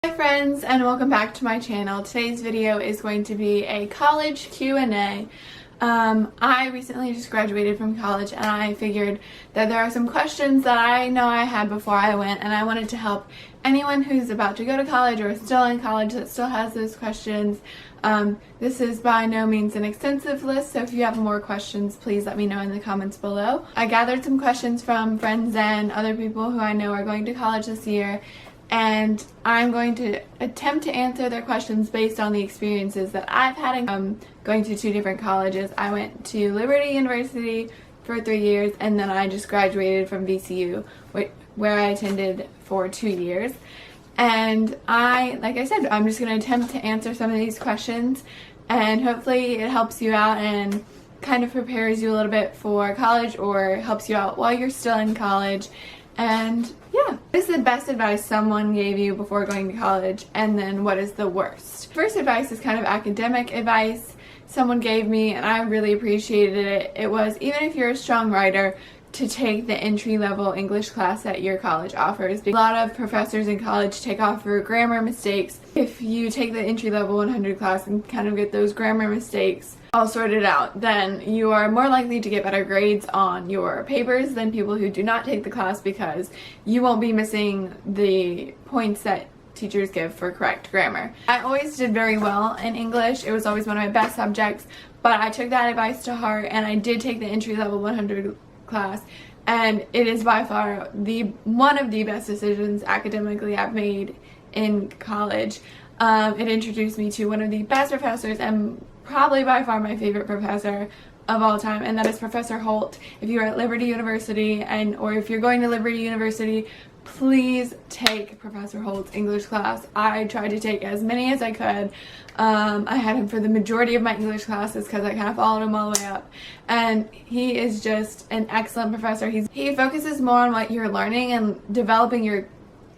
Hi friends, and welcome back to my channel. Today's video is going to be a college Q&A. I recently just graduated from college and I figured that there are some questions that I know I had before I went, and I wanted to help anyone who's about to go to college or still in college that still has those questions. This is by no means an extensive list, so if you have more questions, please let me know in the comments below. I gathered some questions from friends and other people who I know are going to college this year, and I'm going to attempt to answer their questions based on the experiences that I've had in going to two different colleges. I went to Liberty University for 3 years, and then I just graduated from VCU, where I attended for 2 years. And like I said, I'm just going to attempt to answer some of these questions, and hopefully it helps you out and kind of prepares you a little bit for college, or helps you out while you're still in college. And yeah, what is the best advice someone gave you before going to college, and then what is the worst? First advice is kind of academic advice someone gave me, and I really appreciated it. It was, even if you're a strong writer, to take the entry-level English class that your college offers. A lot of professors in college take off for grammar mistakes. If you take the entry-level 100 class and kind of get those grammar mistakes all sorted out, then you are more likely to get better grades on your papers than people who do not take the class, because you won't be missing the points that teachers give for correct grammar. I always did very well in English. It was always one of my best subjects, but I took that advice to heart and I did take the entry-level 100 class, and it is by far one of the best decisions academically I've made in college. It introduced me to one of the best professors, and probably by far my favorite professor of all time, and that is Professor Holt. If you're at Liberty University, or if you're going to Liberty University, please take Professor Holt's English class. I tried to take as many as I could. I had him for the majority of my English classes because I kind of followed him all the way up. And he is just an excellent professor. He focuses more on what you're learning and developing your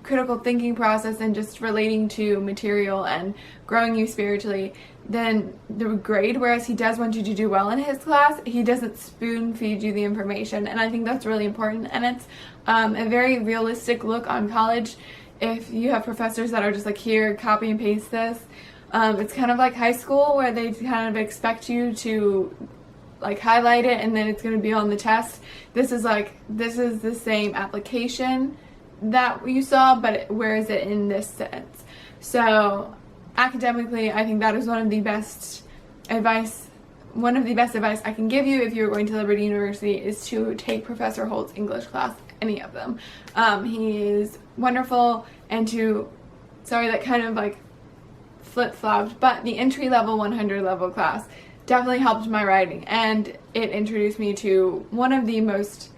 critical thinking process and just relating to material and growing you spiritually than the grade, whereas he does want you to do well in his class. He doesn't spoon feed you the information, and I think that's really important, and it's a very realistic look on college. If you have professors that are just like, here, copy and paste this, it's kind of like high school where they kind of expect you to like highlight it and then it's going to be on the test. This is the same application that you saw, but where is it in this sense? So academically, I think that is one of the best advice I can give you if you're going to Liberty University, is to take Professor Holt's English class, any of them. He is wonderful, and sorry that kind of like flip-flopped, but the entry-level 100 level class definitely helped my writing, and it introduced me to one of the most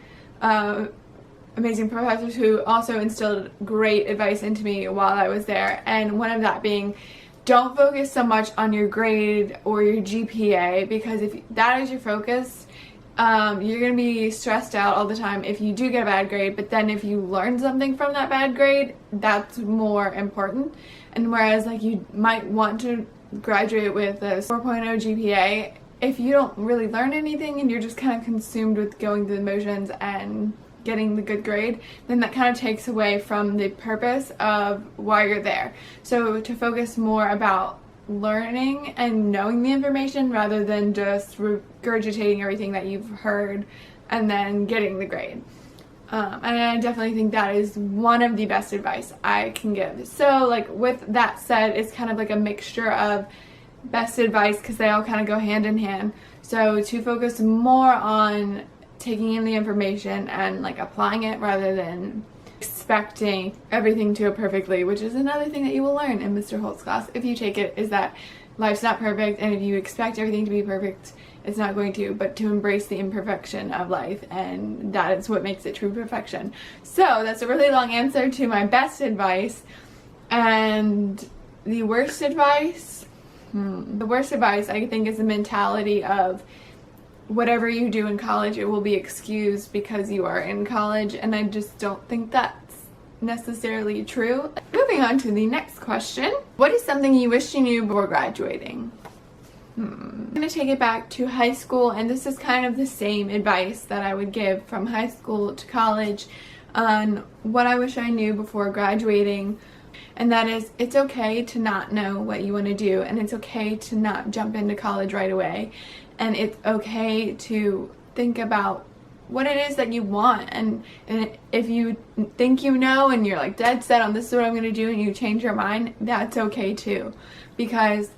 amazing professors who also instilled great advice into me while I was there, and one of that being, don't focus so much on your grade or your GPA, because if that is your focus, you're going to be stressed out all the time if you do get a bad grade. But then if you learn something from that bad grade, that's more important. And whereas like you might want to graduate with a 4.0 GPA, if you don't really learn anything and you're just kind of consumed with going through the motions and getting the good grade, then that kind of takes away from the purpose of why you're there. So to focus more about learning and knowing the information rather than just regurgitating everything that you've heard and then getting the grade. And I definitely think that is one of the best advice I can give. So like with that said, it's kind of like a mixture of best advice because they all kind of go hand in hand. So to focus more on taking in the information and like applying it rather than expecting everything to go perfectly, which is another thing that you will learn in Mr. Holt's class if you take it, is that life's not perfect, and if you expect everything to be perfect, it's not going to, but to embrace the imperfection of life, and that is what makes it true perfection. So that's a really long answer to my best advice. And the worst advice? The worst advice I think is the mentality of whatever you do in college, it will be excused because you are in college, and I just don't think that's necessarily true. Moving on to the next question. What is something you wish you knew before graduating? I'm going to take it back to high school, and this is kind of the same advice that I would give from high school to college on what I wish I knew before graduating And that is, it's okay to not know what you want to do, and it's okay to not jump into college right away, and it's okay to think about what it is that you want. And if you think you know and you're like dead set on this is what I'm going to do, and you change your mind, that's okay too. Because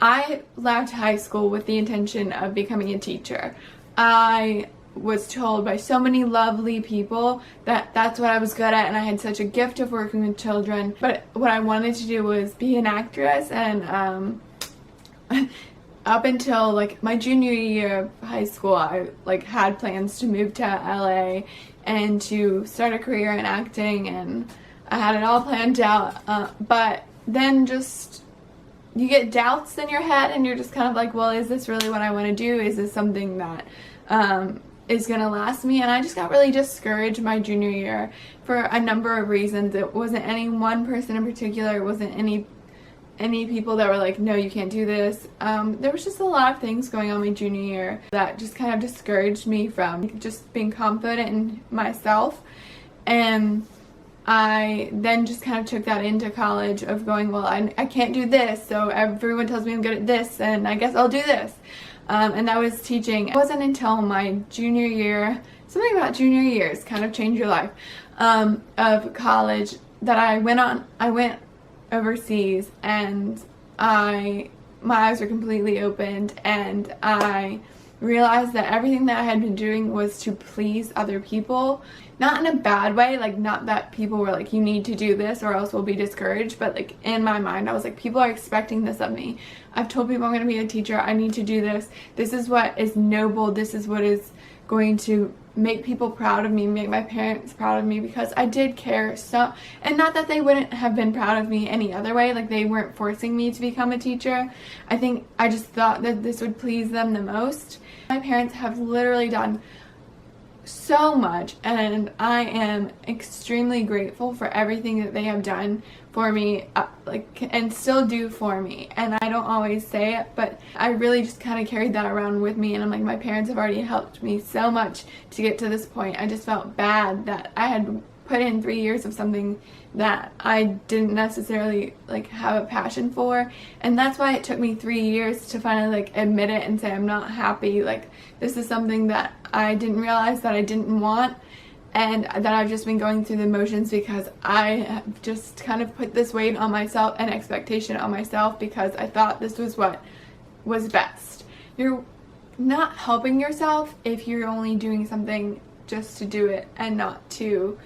I left high school with the intention of becoming a teacher. I was told by so many lovely people that that's what I was good at, and I had such a gift of working with children. But what I wanted to do was be an actress, and up until like my junior year of high school, I like had plans to move to LA and to start a career in acting, and I had it all planned out. But then just you get doubts in your head, and you're just kind of like, well, is this really what I want to do? Is this something that is going to last me? And I just got really discouraged my junior year for a number of reasons. It wasn't any one person in particular. It wasn't any people that were like, no, you can't do this. There was just a lot of things going on my junior year that just kind of discouraged me from just being confident in myself. And I then just kind of took that into college of going, well, I can't do this, so everyone tells me I'm good at this, and I guess I'll do this. And that was teaching. It wasn't until my junior year, something about junior years kind of change your life, of college, that I went overseas, and my eyes were completely opened, and I realized that everything that I had been doing was to please other people. Not in a bad way, like not that people were like, you need to do this or else we'll be discouraged, but like in my mind I was like, people are expecting this of me. I've told people I'm going to be a teacher, I need to do this. This is what is noble, this is what is going to make people proud of me, make my parents proud of me, because I did care so. And not that they wouldn't have been proud of me any other way, like they weren't forcing me to become a teacher. I think I just thought that this would please them the most. My parents have literally done so much, and I am extremely grateful for everything that they have done for me, and still do for me. And I don't always say it, but I really just kind of carried that around with me, and I'm like, my parents have already helped me so much to get to this point. I just felt bad that I had put in 3 years of something that I didn't necessarily like have a passion for, and that's why it took me 3 years to finally like admit it and say I'm not happy. Like, this is something that I didn't realize that I didn't want, and that I've just been going through the motions because I have just kind of put this weight on myself and expectation on myself because I thought this was what was best. You're not helping yourself if you're only doing something just to do it and not to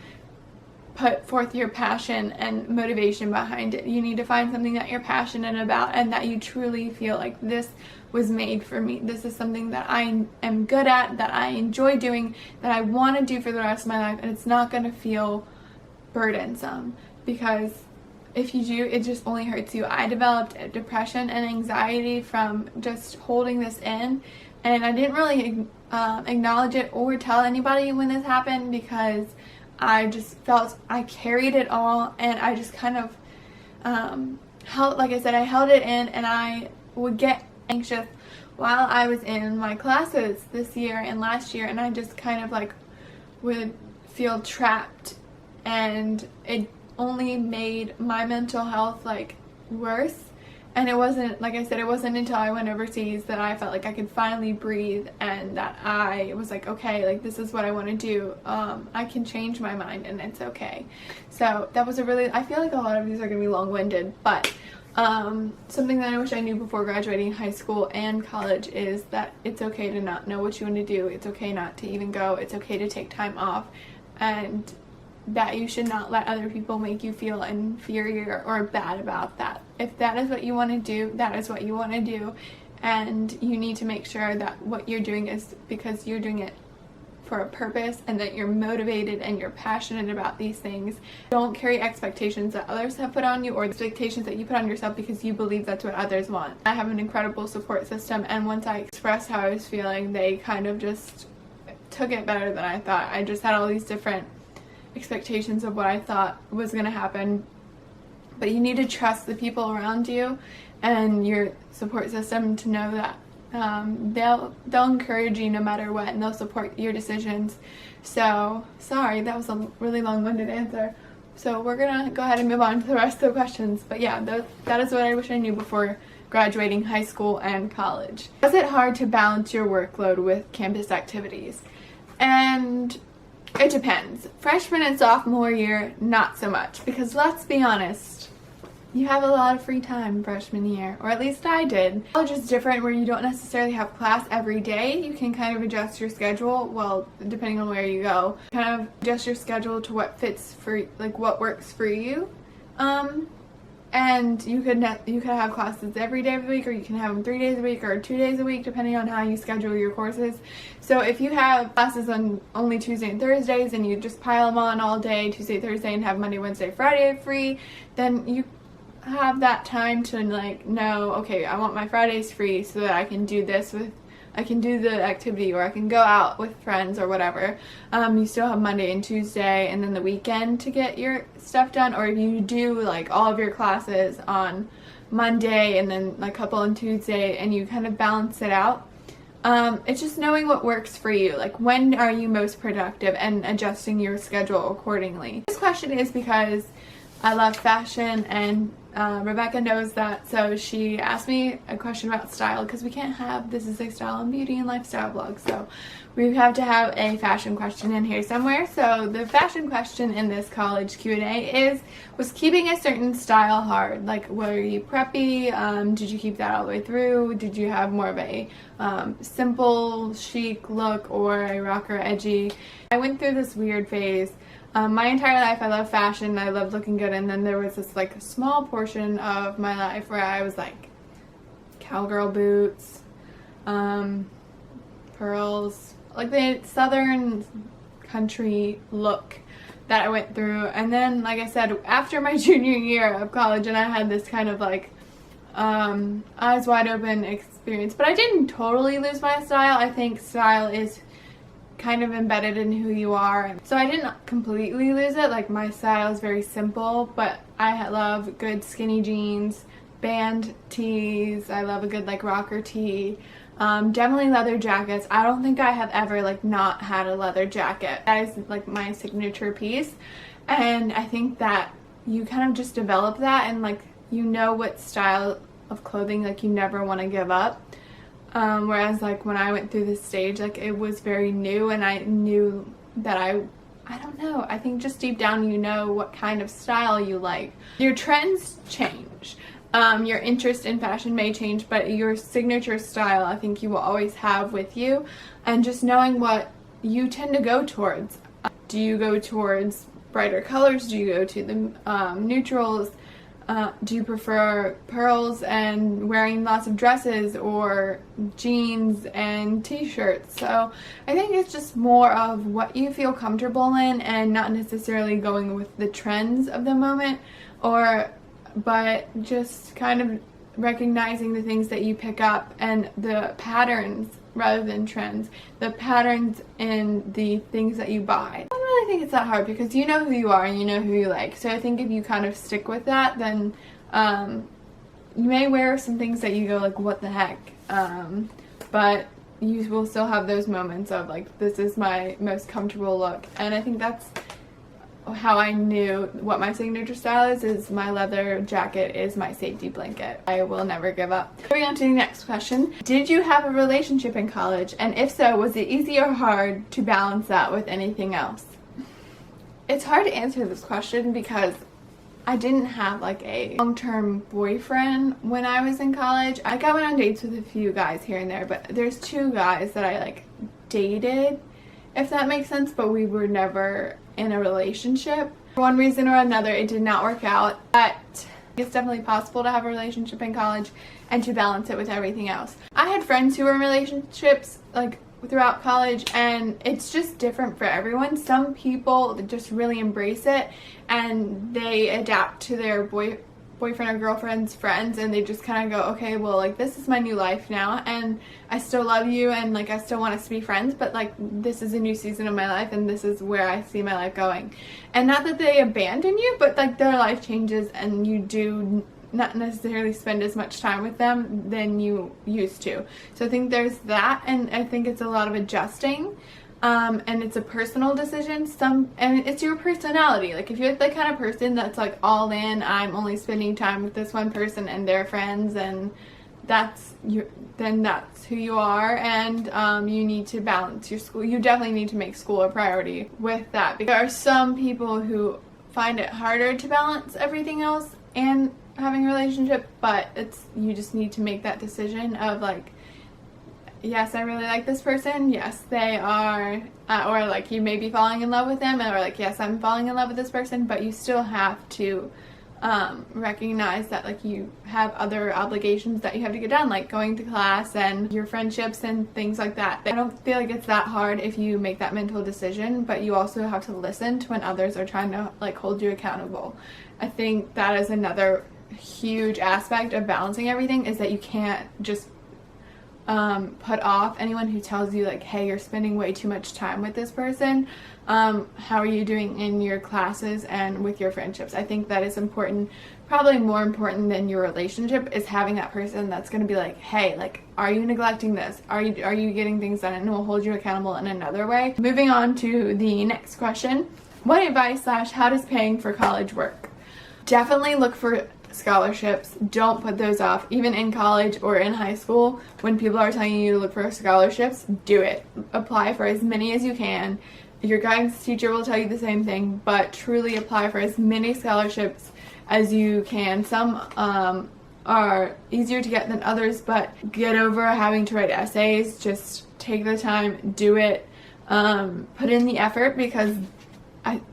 put forth your passion and motivation behind it. You need to find something that you're passionate about and that you truly feel like this was made for me. This is something that I am good at, that I enjoy doing, that I want to do for the rest of my life, and it's not going to feel burdensome, because if you do, it just only hurts you. I developed depression and anxiety from just holding this in, and I didn't really acknowledge it or tell anybody when this happened because I just felt I carried it all, and I just kind of held, like I said, I held it in, and I would get anxious while I was in my classes this year and last year, and I just kind of like would feel trapped, and it only made my mental health like worse. And it wasn't, like I said, it wasn't until I went overseas that I felt like I could finally breathe, and that I was like, okay, like this is what I want to do. I can change my mind, and it's okay. So that was a really, I feel like a lot of these are going to be long-winded, but something that I wish I knew before graduating high school and college is that it's okay to not know what you want to do. It's okay not to even go. It's okay to take time off, and that you should not let other people make you feel inferior or bad about that. If that is what you want to do, that is what you want to do, and you need to make sure that what you're doing is because you're doing it for a purpose, and that you're motivated and you're passionate about these things. Don't carry expectations that others have put on you, or expectations that you put on yourself because you believe that's what others want. I have an incredible support system, and once I expressed how I was feeling, they kind of just took it better than I thought. I just had all these different expectations of what I thought was going to happen, but you need to trust the people around you and your support system to know that they'll encourage you no matter what, and they'll support your decisions. So sorry, that was a really long-winded answer, So we're gonna go ahead and move on to the rest of the questions. But yeah, that is what I wish I knew before graduating high school and college. Was it hard to balance your workload with campus activities? And it depends. Freshman and sophomore year, not so much, because let's be honest, you have a lot of free time freshman year, or at least I did. College is different where you don't necessarily have class every day. You can kind of adjust your schedule, well, depending on where you go, kind of adjust your schedule to what fits for, like, what works for you. And you could have classes every day of the week, or you can have them 3 days a week or 2 days a week, depending on how you schedule your courses. So if you have classes on only Tuesday and Thursdays, and you just pile them on all day, Tuesday, Thursday, and have Monday, Wednesday, Friday free, then you have that time to like know, okay, I want my Fridays free so that I can do this with, I can do the activity, or I can go out with friends or whatever. You still have Monday and Tuesday and then the weekend to get your stuff done. Or if you do like all of your classes on Monday and then like a couple on Tuesday, and you kind of balance it out. It's just knowing what works for you. Like, when are you most productive, and adjusting your schedule accordingly. This question is because I love fashion, and Rebecca knows that, so she asked me a question about style, because we can't have, this is a style and beauty and lifestyle blog, so we have to have a fashion question in here somewhere. So the fashion question in this college Q&A was keeping a certain style hard? Like, were you preppy? Did you keep that all the way through? Did you have more of a simple chic look, or a rocker edgy? I went through this weird phase. My entire life I love fashion, I love looking good, and then there was this like small portion of my life where I was like cowgirl boots, pearls, like the southern country look that I went through. And then, like I said, after my junior year of college, and I had this kind of like eyes wide open experience, but I didn't totally lose my style. I think style is kind of embedded in who you are. So I didn't completely lose it. Like, my style is very simple, but I love good skinny jeans, band tees. I love a good like rocker tee. Definitely leather jackets. I don't think I have ever like not had a leather jacket. That is like my signature piece, and I think that you kind of just develop that, and like, you know what style of clothing like you never want to give up. Whereas like when I went through this stage, like it was very new, and I knew that I don't know, I think just deep down you know what kind of style you like. Your trends change. Your interest in fashion may change, but your signature style I think you will always have with you, and just knowing what you tend to go towards. Do you go towards brighter colors? Do you go to the neutrals? Do you prefer pearls and wearing lots of dresses, or jeans and t-shirts? So I think it's just more of what you feel comfortable in, and not necessarily going with the trends of the moment, but just kind of recognizing the things that you pick up, and the patterns rather than trends, the patterns in the things that you buy. I don't really think it's that hard, because you know who you are and you know who you like. So I think if you kind of stick with that, then you may wear some things that you go like, what the heck, but you will still have those moments of like, this is my most comfortable look. And I think that's how I knew what my signature style is my leather jacket is my safety blanket. I will never give up. Moving on to the next question. Did you have a relationship in college? And if so, was it easy or hard to balance that with anything else? It's hard to answer this question because I didn't have like a long-term boyfriend when I was in college. I went on dates with a few guys here and there, but there's 2 guys that I like dated, if that makes sense, but we were never in a relationship. For one reason or another, it did not work out, but it's definitely possible to have a relationship in college and to balance it with everything else. I had friends who were in relationships like throughout college, and it's just different for everyone. Some people just really embrace it, and they adapt to their boyfriend or girlfriend's friends, and they just kind of go, okay, well, like, this is my new life now, and I still love you, and like, I still want us to be friends, but like, this is a new season of my life, and this is where I see my life going. And not that they abandon you, but like, their life changes, and you do not necessarily spend as much time with them than you used to. So I think there's that, and I think it's a lot of adjusting. and it's a personal decision. And it's your personality. Like if you're the kind of person that's like all in, I'm only spending time with this one person and their friends, and then that's who you are, and you need to balance your school. You definitely need to make school a priority with that, because there are some people who find it harder to balance everything else and having a relationship, but you just need to make that decision of like, yes, I really like this person, yes, they are, or like you may be falling in love with them, or like, yes, I'm falling in love with this person, but you still have to recognize that like you have other obligations that you have to get done, like going to class and your friendships and things like that. I don't feel like it's that hard if you make that mental decision, but you also have to listen to when others are trying to like hold you accountable. I think that is another huge aspect of balancing everything, is that you can't just put off anyone who tells you like, hey, you're spending way too much time with this person. How are you doing in your classes and with your friendships? I think that is important. Probably more important than your relationship is having that person that's going to be like, hey, like, are you neglecting this? Are you getting things done? And will hold you accountable in another way. Moving on to the next question. What advice / how does paying for college work? Definitely look for scholarships. Don't put those off. Even in college or in high school, when people are telling you to look for scholarships, do it. Apply for as many as you can. Your guidance teacher will tell you the same thing, but truly apply for as many scholarships as you can. Some are easier to get than others, but get over having to write essays. Just take the time, do it, put in the effort, because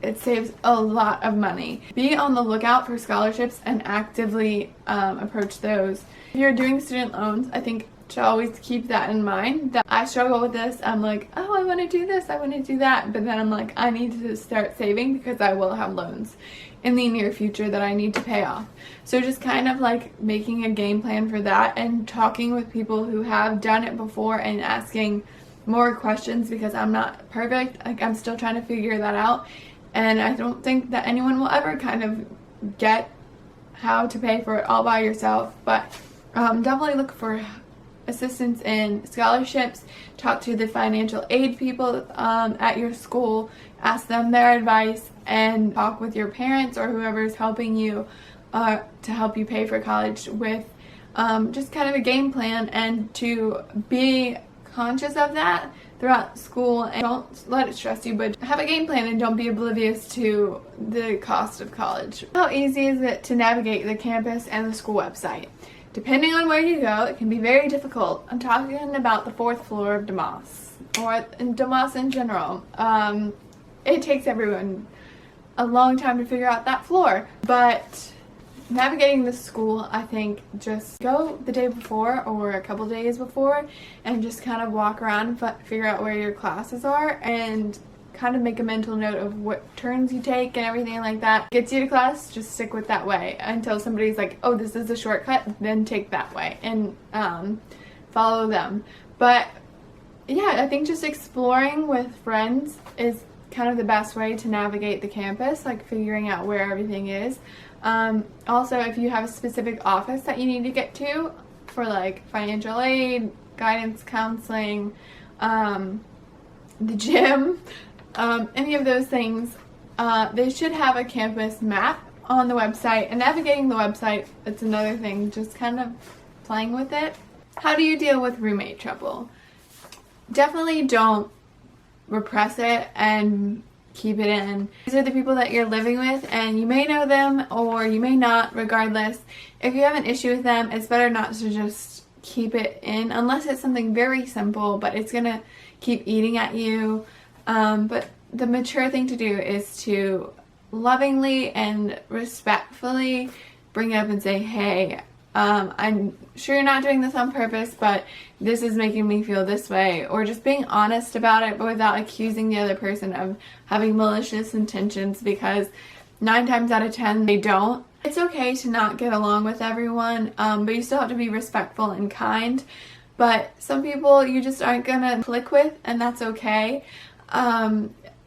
it saves a lot of money. Be on the lookout for scholarships and actively approach those. If you're doing student loans, I think to always keep that in mind. That I struggle with this. I'm like, oh, I want to do this, I want to do that, but then I'm like, I need to start saving because I will have loans in the near future that I need to pay off. So just kind of like making a game plan for that and talking with people who have done it before and asking more questions, because I'm not perfect. Like, I'm still trying to figure that out, and I don't think that anyone will ever kind of get how to pay for it all by yourself. But definitely look for assistance in scholarships. Talk to the financial aid people at your school, ask them their advice, and talk with your parents or whoever is helping you to help you pay for college with just kind of a game plan, and to be conscious of that throughout school, and don't let it stress you, but have a game plan and don't be oblivious to the cost of college. How easy is it to navigate the campus and the school website? Depending on where you go, it can be very difficult. I'm talking about the 4th floor of DeMoss, or in DeMoss in general. It takes everyone a long time to figure out that floor, but navigating the school, I think just go the day before or a couple days before and just kind of walk around and figure out where your classes are, and kind of make a mental note of what turns you take and everything like that. Gets you to class, just stick with that way until somebody's like, oh, this is a shortcut, then take that way and follow them. But yeah, I think just exploring with friends is kind of the best way to navigate the campus, like figuring out where everything is. Also, if you have a specific office that you need to get to for like financial aid, guidance counseling, the gym, any of those things, they should have a campus map on the website. And navigating the website, it's another thing, just kind of playing with it. How do you deal with roommate trouble? Definitely don't repress it and keep it in. These are the people that you're living with, and you may know them or you may not. Regardless, if you have an issue with them, it's better not to just keep it in, unless it's something very simple but it's gonna keep eating at you. But the mature thing to do is to lovingly and respectfully bring it up and say, hey, I'm sure you're not doing this on purpose, but this is making me feel this way. Or just being honest about it, but without accusing the other person of having malicious intentions, because 9 times out of 10 they don't. It's okay to not get along with everyone, but you still have to be respectful and kind. But some people you just aren't gonna click with, and that's okay.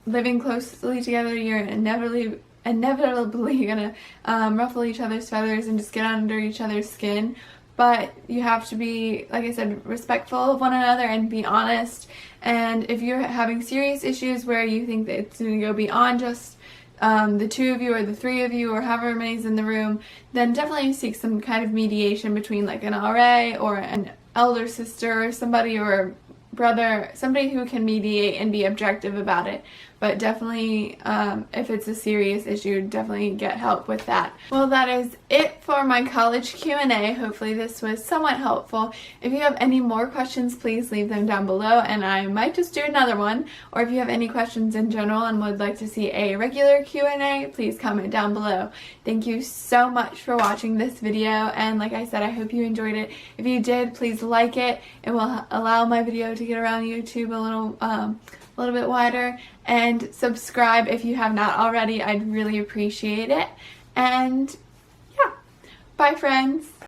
Living closely together, you're inevitably gonna ruffle each other's feathers and just get under each other's skin. but you have to be, like I said, respectful of one another and be honest. And if you're having serious issues where you think that it's going to go beyond just the two of you or the three of you or however many's in the room, then definitely seek some kind of mediation between like an RA or an elder sister or somebody, or a brother, somebody who can mediate and be objective about it. But definitely, if it's a serious issue, definitely get help with that. Well, that is it for my college Q&A. Hopefully this was somewhat helpful. If you have any more questions, please leave them down below and I might just do another one. Or if you have any questions in general and would like to see a regular Q&A, please comment down below. Thank you so much for watching this video, and like I said, I hope you enjoyed it. If you did, please like it. It will allow my video to get around YouTube a little bit wider, and subscribe if you have not already. I'd really appreciate it. And yeah, bye friends.